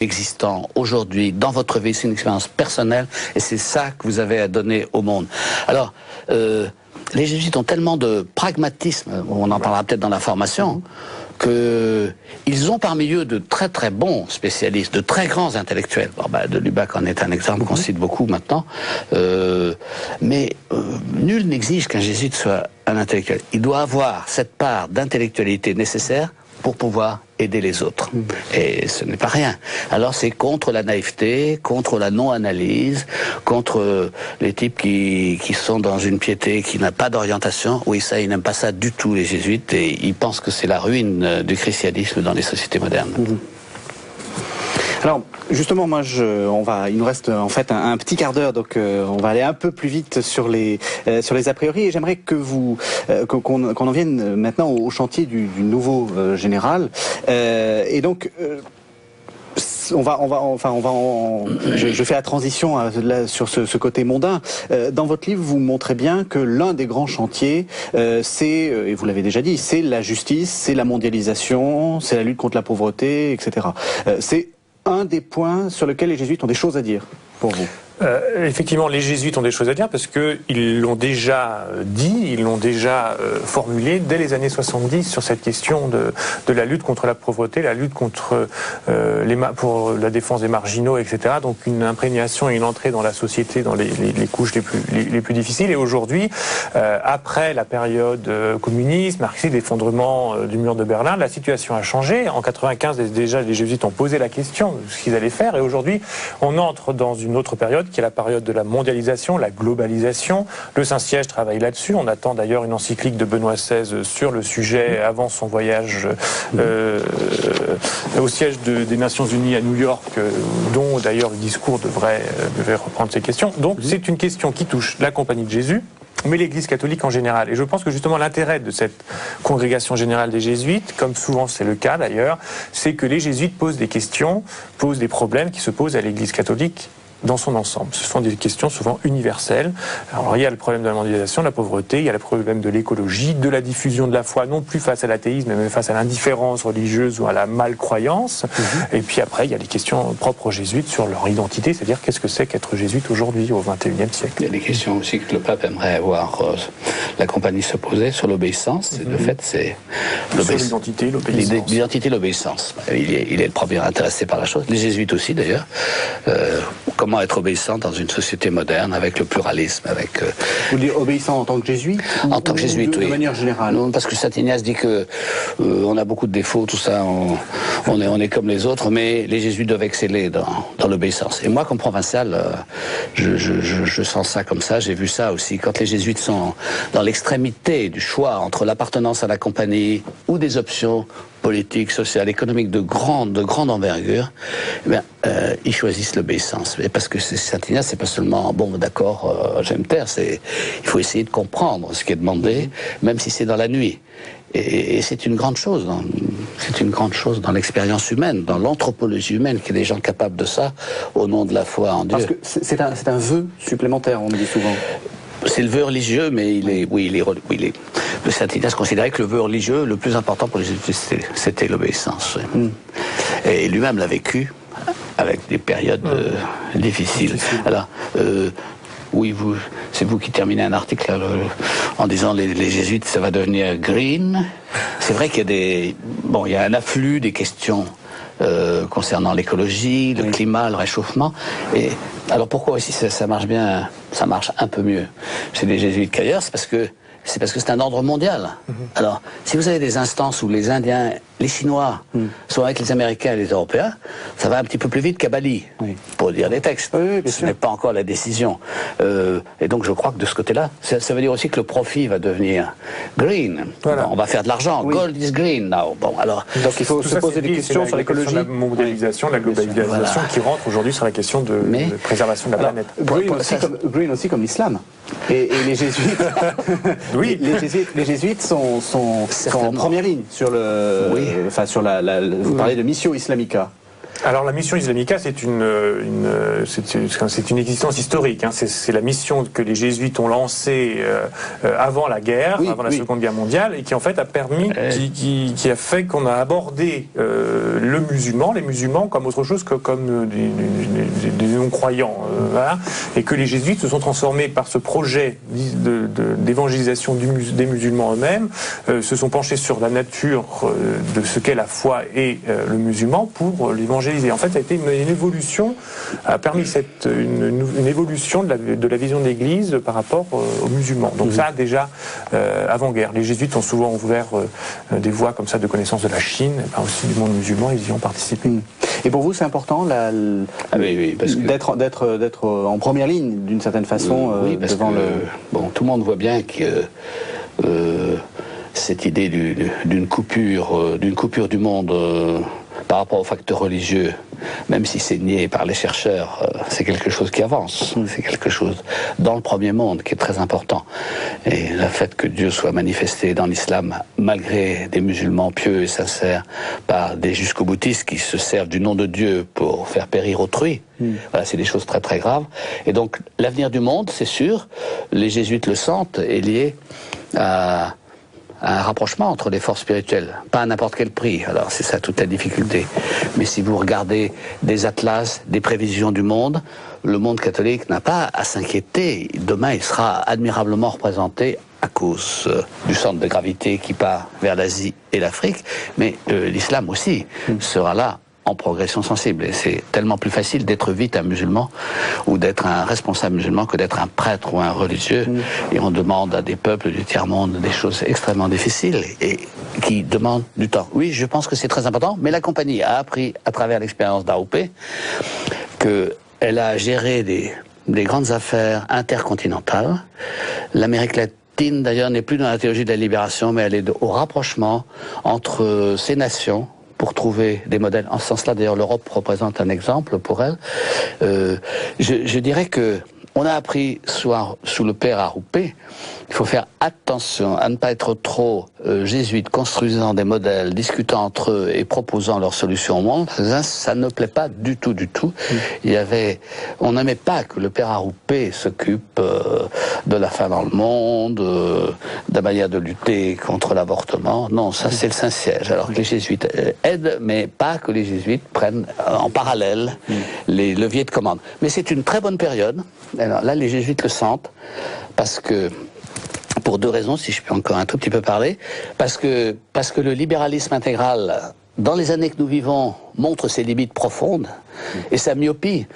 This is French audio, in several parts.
existant aujourd'hui dans votre vie, c'est une expérience personnelle et c'est ça que vous avez à donner au monde. Alors, les jésuites ont tellement de pragmatisme, on en parlera peut-être dans la formation, qu'ils ont parmi eux de très très bons spécialistes, de très grands intellectuels. Bon, de Lubac en est un exemple qu'on cite beaucoup maintenant, mais nul n'exige qu'un jésuite soit un intellectuel. Il doit avoir cette part d'intellectualité nécessaire pour pouvoir aider les autres. Et ce n'est pas rien. Alors c'est contre la naïveté, contre la non-analyse, contre les types qui sont dans une piété qui n'a pas d'orientation. Oui, ça, ils n'aiment pas ça du tout, les jésuites, et ils pensent que c'est la ruine du christianisme dans les sociétés modernes. Alors, justement, moi, il nous reste en fait un petit quart d'heure, donc on va aller un peu plus vite sur les a priori, et j'aimerais que qu'on en vienne maintenant au chantier du nouveau général, et donc. Je fais la transition là, sur ce côté mondain. Dans votre livre, vous montrez bien que l'un des grands chantiers, et vous l'avez déjà dit, c'est la justice, c'est la mondialisation, c'est la lutte contre la pauvreté, etc. C'est un des points sur lesquels les jésuites ont des choses à dire, pour vous. Effectivement, les jésuites ont des choses à dire parce qu'ils l'ont déjà dit, ils l'ont déjà formulé dès les années 70 sur cette question de la lutte contre la pauvreté, la lutte contre pour la défense des marginaux, etc. Donc une imprégnation et une entrée dans la société, dans les couches les plus difficiles. Et aujourd'hui, après la période communiste, marxiste, l'effondrement du mur de Berlin, la situation a changé. En 95, déjà, les jésuites ont posé la question de ce qu'ils allaient faire. Et aujourd'hui, on entre dans une autre période qui est la période de la mondialisation, la globalisation. Le Saint-Siège travaille là-dessus. On attend d'ailleurs une encyclique de Benoît XVI sur le sujet avant son voyage au siège des Nations Unies à New York, dont d'ailleurs le discours devrait reprendre ces questions. Donc c'est une question qui touche la Compagnie de Jésus, mais l'Église catholique en général. Et je pense que justement l'intérêt de cette congrégation générale des jésuites, comme souvent c'est le cas d'ailleurs, c'est que les jésuites posent des questions, posent des problèmes qui se posent à l'Église catholique dans son ensemble. Ce sont des questions souvent universelles. Alors il y a le problème de la mondialisation, de la pauvreté, il y a le problème de l'écologie, de la diffusion de la foi, non plus face à l'athéisme, mais face à l'indifférence religieuse ou à la malcroyance. Et puis après, il y a les questions propres aux jésuites sur leur identité, c'est-à-dire qu'est-ce que c'est qu'être jésuite aujourd'hui, au XXIe siècle. Il y a des questions aussi que le pape aimerait voir la Compagnie se poser sur l'obéissance. De fait, c'est l'obéissance. L'identité, l'obéissance. Il est le premier intéressé par la chose. Les jésuites aussi, d'ailleurs. Comment être obéissant dans une société moderne avec le pluralisme, avec. Vous dites obéissant en tant que jésuite? En tant que jésuite, oui. De manière générale. Non, parce que Saint Ignace dit que on a beaucoup de défauts, tout ça, on est comme les autres, mais les jésuites doivent exceller dans l'obéissance. Et moi, comme provincial, je sens ça comme ça. J'ai vu ça aussi quand les jésuites sont dans l'extrémité du choix entre l'appartenance à la Compagnie ou des options politique, sociale, économique de grande envergure, ils choisissent l'obéissance. Et parce que Saint Ignace, c'est pas seulement bon, d'accord, j'aime taire, il faut essayer de comprendre ce qui est demandé, même si c'est dans la nuit. Et c'est une grande chose. C'est une grande chose dans l'expérience humaine, dans l'anthropologie humaine, qu'il y ait des gens capables de ça au nom de la foi en Dieu. Parce que c'est un vœu supplémentaire, on me dit souvent. C'est le vœu religieux, mais le Saint Ignace considérait que le vœu religieux, le plus important pour les jésuites, c'était l'obéissance. Et lui-même l'a vécu avec des périodes difficiles. Alors, oui, c'est vous qui terminez un article là, en disant les jésuites, ça va devenir green. C'est vrai qu'il y a il y a un afflux des questions concernant l'écologie, le climat, le réchauffement. Et alors pourquoi aussi ça marche bien, ça marche un peu mieux chez les jésuites qu'ailleurs? C'est parce que c'est un ordre mondial. Alors, si vous avez des instances où les Indiens, les Chinois sont avec les Américains et les Européens, ça va un petit peu plus vite qu'à Bali, pour dire des textes. Ce n'est pas encore la décision. Et donc, je crois que de ce côté-là, ça veut dire aussi que le profit va devenir green. Voilà. On va faire de l'argent. Gold is green now. Bon, alors, donc, il faut se poser des questions sur l'écologie. La mondialisation, la globalisation qui rentre aujourd'hui sur la question de préservation de la planète. Green aussi comme l'islam. Et les jésuites... Oui, les jésuites sont en première ligne sur le, vous parlez de Missio Islamica. Alors la mission Islamica, c'est une existence historique. Hein. C'est la mission que les jésuites ont lancée avant la guerre, avant la Seconde Guerre mondiale, et qui en fait a permis, qui a fait qu'on a abordé les musulmans comme autre chose que comme des non-croyants, voilà, et que les jésuites se sont transformés par ce projet d'évangélisation des musulmans eux-mêmes, se sont penchés sur la nature de ce qu'est la foi et le musulman pour l'évangéliser. En fait, ça a été une évolution, a permis une évolution de la vision de l'Église par rapport aux musulmans. Donc ça, déjà, avant-guerre. Les jésuites ont souvent ouvert des voies comme ça de connaissance de la Chine, et aussi du monde musulman, ils y ont participé. Et pour vous, c'est important d'être en première ligne, d'une certaine façon, parce devant tout le monde voit bien que cette idée d'une coupure du monde par rapport aux facteurs religieux, même si c'est nié par les chercheurs, c'est quelque chose qui avance. C'est quelque chose dans le premier monde qui est très important. Et le fait que Dieu soit manifesté dans l'islam, malgré des musulmans pieux et sincères, par des jusqu'au-boutistes qui se servent du nom de Dieu pour faire périr autrui, voilà, c'est des choses très très graves. Et donc l'avenir du monde, c'est sûr, les jésuites le sentent, est lié à un rapprochement entre les forces spirituelles, pas à n'importe quel prix. Alors c'est ça toute la difficulté. Mais si vous regardez des atlas, des prévisions du monde, le monde catholique n'a pas à s'inquiéter. Demain, il sera admirablement représenté à cause du centre de gravité qui part vers l'Asie et l'Afrique, mais l'islam aussi sera là en progression sensible. Et c'est tellement plus facile d'être vite un musulman ou d'être un responsable musulman que d'être un prêtre ou un religieux. Et on demande à des peuples du tiers-monde des choses extrêmement difficiles et qui demandent du temps. Oui, je pense que c'est très important, mais la compagnie a appris à travers l'expérience d'AOP qu'elle a géré des grandes affaires intercontinentales. L'Amérique latine, d'ailleurs, n'est plus dans la théologie de la libération, mais elle est au rapprochement entre ces nations pour trouver des modèles. En ce sens-là, d'ailleurs, l'Europe représente un exemple pour elle. Je dirais que on a appris sous le père Aroupé, il faut faire attention à ne pas être trop jésuite, construisant des modèles, discutant entre eux et proposant leurs solutions au monde. Ça ne plaît pas du tout, du tout. On n'aimait pas que le père Aroupé s'occupe de la faim dans le monde, de la manière de lutter contre l'avortement. Non, ça c'est le Saint-Siège. Alors que les jésuites aident, mais pas que les jésuites prennent en parallèle les leviers de commande. Mais c'est une très bonne période. Alors là, les jésuites le sentent, parce que, pour deux raisons, si je peux encore un tout petit peu parler, parce que le libéralisme intégral, dans les années que nous vivons, montre ses limites profondes et sa myopie.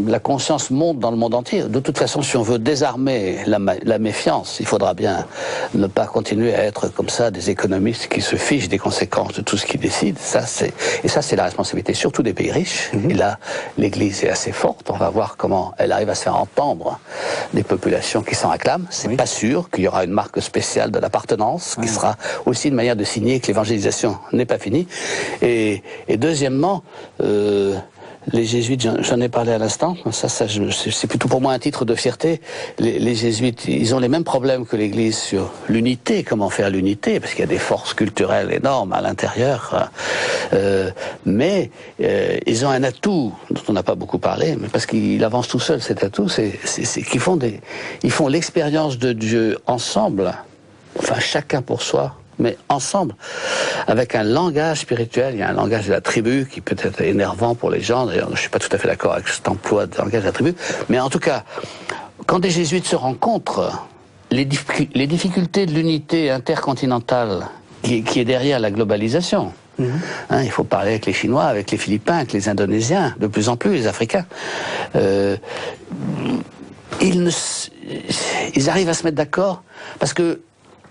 La conscience monte dans le monde entier. De toute façon, si on veut désarmer la méfiance, il faudra bien ne pas continuer à être comme ça des économistes qui se fichent des conséquences de tout ce qu'ils décident. Ça, c'est la responsabilité surtout des pays riches. Et là, l'Église est assez forte. On va voir comment elle arrive à se faire entendre des populations qui s'en réclament. C'est pas sûr qu'il y aura une marque spéciale de l'appartenance qui sera aussi une manière de signer que l'évangélisation n'est pas finie. Et deuxièmement, les jésuites, j'en ai parlé à l'instant, c'est plutôt pour moi un titre de fierté. Les jésuites, ils ont les mêmes problèmes que l'Église sur l'unité, comment faire l'unité, parce qu'il y a des forces culturelles énormes à l'intérieur. Mais ils ont un atout dont on n'a pas beaucoup parlé, mais parce qu'ils avancent tout seuls, cet atout, c'est qu'ils font l'expérience de Dieu ensemble, enfin chacun pour soi, mais ensemble, avec un langage spirituel. Il y a un langage de la tribu qui peut être énervant pour les gens. D'ailleurs, je ne suis pas tout à fait d'accord avec cet emploi de langage de la tribu. Mais en tout cas, quand des jésuites se rencontrent, les difficultés de l'unité intercontinentale qui est derrière la globalisation, il faut parler avec les Chinois, avec les Philippins, avec les Indonésiens, de plus en plus les Africains. Ils arrivent à se mettre d'accord parce que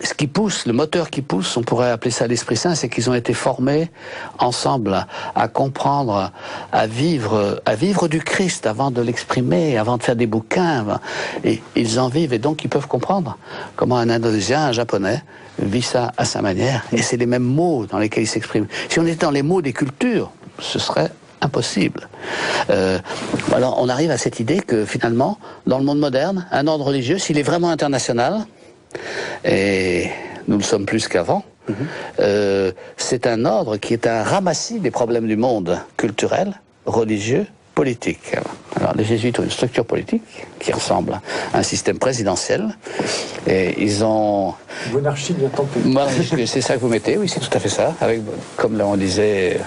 ce qui pousse, le moteur qui pousse, on pourrait appeler ça l'Esprit Saint, c'est qu'ils ont été formés ensemble à comprendre, à vivre du Christ avant de l'exprimer, avant de faire des bouquins. Et ils en vivent et donc ils peuvent comprendre comment un Indonésien, un Japonais vit ça à sa manière. Et c'est les mêmes mots dans lesquels ils s'expriment. Si on était dans les mots des cultures, ce serait impossible. Alors on arrive à cette idée que finalement, dans le monde moderne, un ordre religieux, s'il est vraiment international, et nous le sommes plus qu'avant, c'est un ordre qui est un ramassis des problèmes du monde culturel, religieux, politique. Alors, les jésuites ont une structure politique qui ressemble à un système présidentiel. Et ils ont... Monarchie bien tempée. C'est ça que vous mettez, oui, c'est tout à fait ça. Avec, comme là on disait,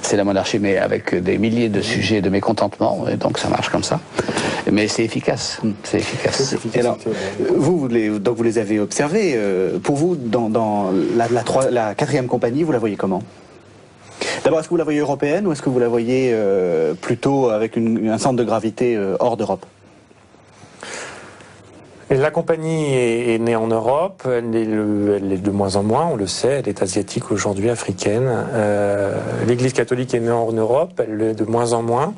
c'est la monarchie, mais avec des milliers de sujets de mécontentement, et donc ça marche comme ça. Mais c'est efficace. C'est efficace. Et alors, vous les avez observés. Pour vous, dans la 4e compagnie, vous la voyez comment ? D'abord, est-ce que vous la voyez européenne ou est-ce que vous la voyez plutôt avec un centre de gravité hors d'Europe ? La compagnie est née en Europe, elle est de moins en moins, on le sait, elle est asiatique aujourd'hui, africaine. L'Église catholique est née en Europe, elle l'est de moins en moins.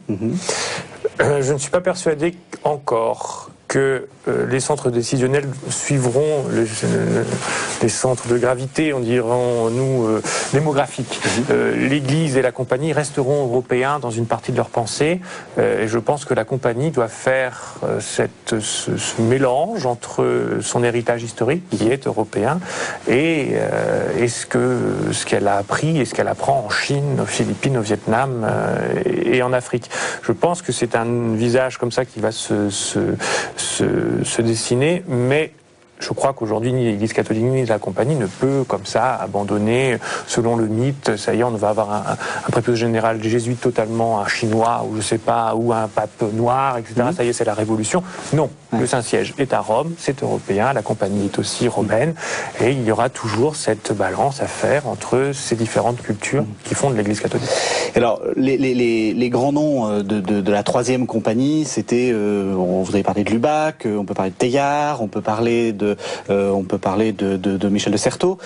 Je ne suis pas persuadé encore que les centres décisionnels suivront les centres de gravité, on dirait nous, démographiques. L'Église et la compagnie resteront européens dans une partie de leur pensée, et je pense que la compagnie doit faire ce mélange entre son héritage historique, qui est européen, et ce qu'elle a appris et ce qu'elle apprend en Chine, aux Philippines, au Vietnam et en Afrique. Je pense que c'est un visage comme ça qui va se dessiner, mais je crois qu'aujourd'hui, ni l'Église catholique ni la compagnie ne peut, comme ça, abandonner, selon le mythe, ça y est, on va avoir un préposé général des jésuites totalement, un chinois, ou je sais pas, ou un pape noir, etc. Ça y est, c'est la révolution. Non, le Saint-Siège est à Rome, c'est européen, la compagnie est aussi romaine, et il y aura toujours cette balance à faire entre ces différentes cultures qui font de l'Église catholique. Alors, les grands noms de la 3e compagnie, c'était, vous avez parlé de Lubac, on peut parler de Teilhard, on peut parler de Michel de Certeau.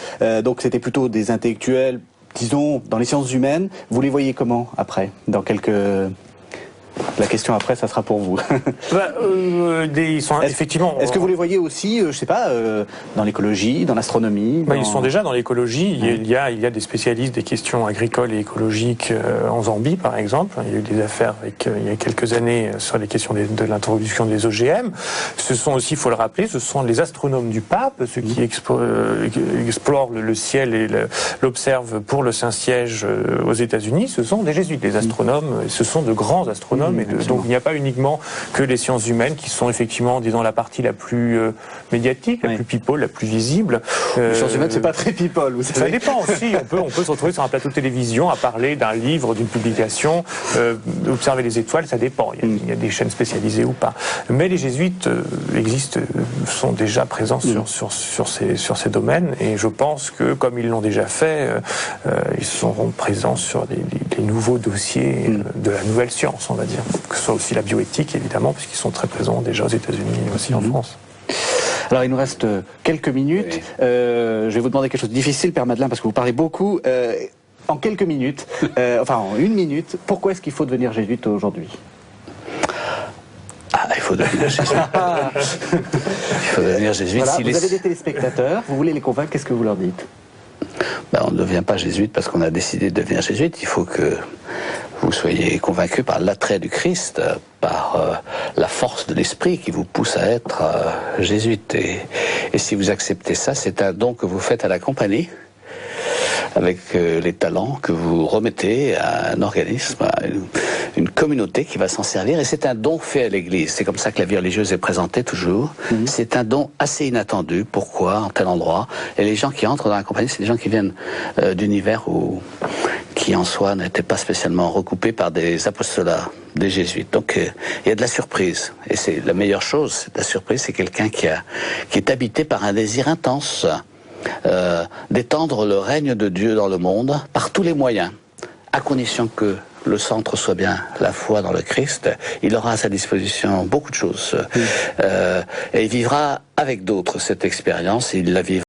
Donc c'était plutôt des intellectuels, disons, dans les sciences humaines. Vous les voyez comment après ? La question après, ça sera pour vous. Ils sont effectivement. Est-ce que vous les voyez aussi, je sais pas, dans l'écologie, dans l'astronomie Ils sont déjà dans l'écologie. Il y a des spécialistes des questions agricoles et écologiques en Zambie, par exemple. Il y a eu des affaires il y a quelques années sur les questions de l'introduction des OGM. Ce sont aussi, il faut le rappeler, ce sont les astronomes du pape, ceux qui explorent le ciel et l'observent pour le Saint-Siège aux États-Unis. Ce sont des jésuites, des astronomes. Ce sont de grands astronomes. Donc il n'y a pas uniquement que les sciences humaines qui sont effectivement, disons, la partie la plus médiatique, la plus people, la plus visible. Les sciences humaines, c'est pas très people, vous savez. Ça dépend aussi. On peut se retrouver sur un plateau de télévision à parler d'un livre, d'une publication, observer les étoiles, ça dépend. Il y a des chaînes spécialisées ou pas. Mais les jésuites sont déjà présents sur ces domaines, et je pense que, comme ils l'ont déjà fait, ils seront présents sur les nouveaux dossiers de la nouvelle science, on va dire. Que ce soit aussi la bioéthique, évidemment, puisqu'ils sont très présents déjà aux États-Unis et aussi en France. Alors, il nous reste quelques minutes. Oui. Je vais vous demander quelque chose de difficile, Père Madeleine, parce que vous parlez beaucoup. En quelques minutes, en 1 minute, pourquoi est-ce qu'il faut devenir jésuite aujourd'hui ? Il faut devenir jésuite. Il faut devenir jésuite. Voilà, vous avez des téléspectateurs, vous voulez les convaincre, qu'est-ce que vous leur dites ? On ne devient pas jésuite parce qu'on a décidé de devenir jésuite. Il faut que vous soyez convaincus par l'attrait du Christ, par la force de l'esprit qui vous pousse à être jésuite. Et si vous acceptez ça, c'est un don que vous faites à la compagnie, avec les talents que vous remettez à un organisme, à une communauté qui va s'en servir, et c'est un don fait à l'Église. C'est comme ça que la vie religieuse est présentée toujours. C'est un don assez inattendu. Pourquoi, en tel endroit ? Et les gens qui entrent dans la compagnie, c'est des gens qui viennent d'univers qui en soi n'étaient pas spécialement recoupés par des apostolats des jésuites. Donc il y a de la surprise. Et c'est la meilleure chose, c'est la surprise, c'est quelqu'un qui est habité par un désir intense d'étendre le règne de Dieu dans le monde par tous les moyens, à condition que le centre soit bien la foi dans le Christ. Il aura à sa disposition beaucoup de choses. Et il vivra avec d'autres cette expérience, et il la vivra